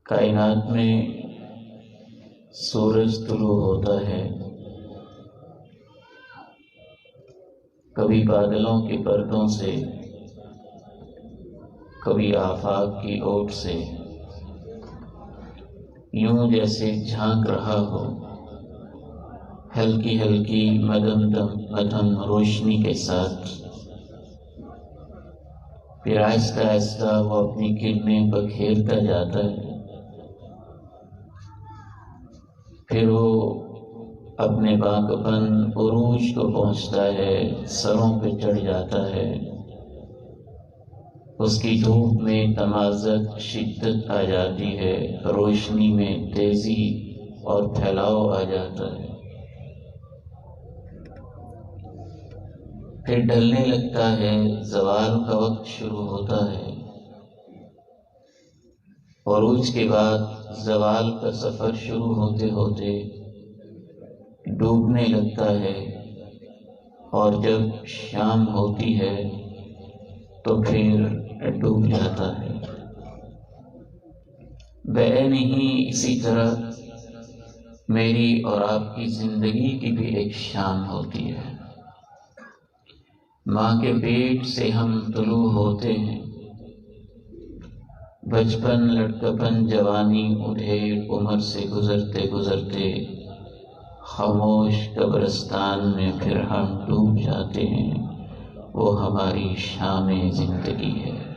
کائنات میں سورج طلوع ہوتا ہے، کبھی بادلوں کے پردوں سے، کبھی آفاق کی اوٹ سے، یوں جیسے جھانک رہا ہو ہلکی ہلکی مدھم روشنی کے ساتھ، پھر آہستہ آہستہ وہ اپنی کرنیں بکھیرتا جاتا ہے، پھر وہ اپنے باقپن عروج کو پہنچتا ہے، سروں پہ چڑھ جاتا ہے، اس کی دھوپ میں تمازت شدت آ جاتی ہے، روشنی میں تیزی اور پھیلاؤ آ جاتا ہے، پھر ڈھلنے لگتا ہے، زوال کا وقت شروع ہوتا ہے، عروج کے بعد زوال کا سفر شروع ہوتے ہوتے ڈوبنے لگتا ہے، اور جب شام ہوتی ہے تو پھر ڈوب جاتا ہے۔ بعین ہی اسی طرح میری اور آپ کی زندگی کی بھی ایک شام ہوتی ہے۔ ماں کے پیٹ سے ہم طلوع ہوتے ہیں، بچپن، لڑکپن، جوانی، ادھیڑ عمر سے گزرتے گزرتے خاموش قبرستان میں پھر ہم ڈوب جاتے ہیں، وہ ہماری شام زندگی ہے۔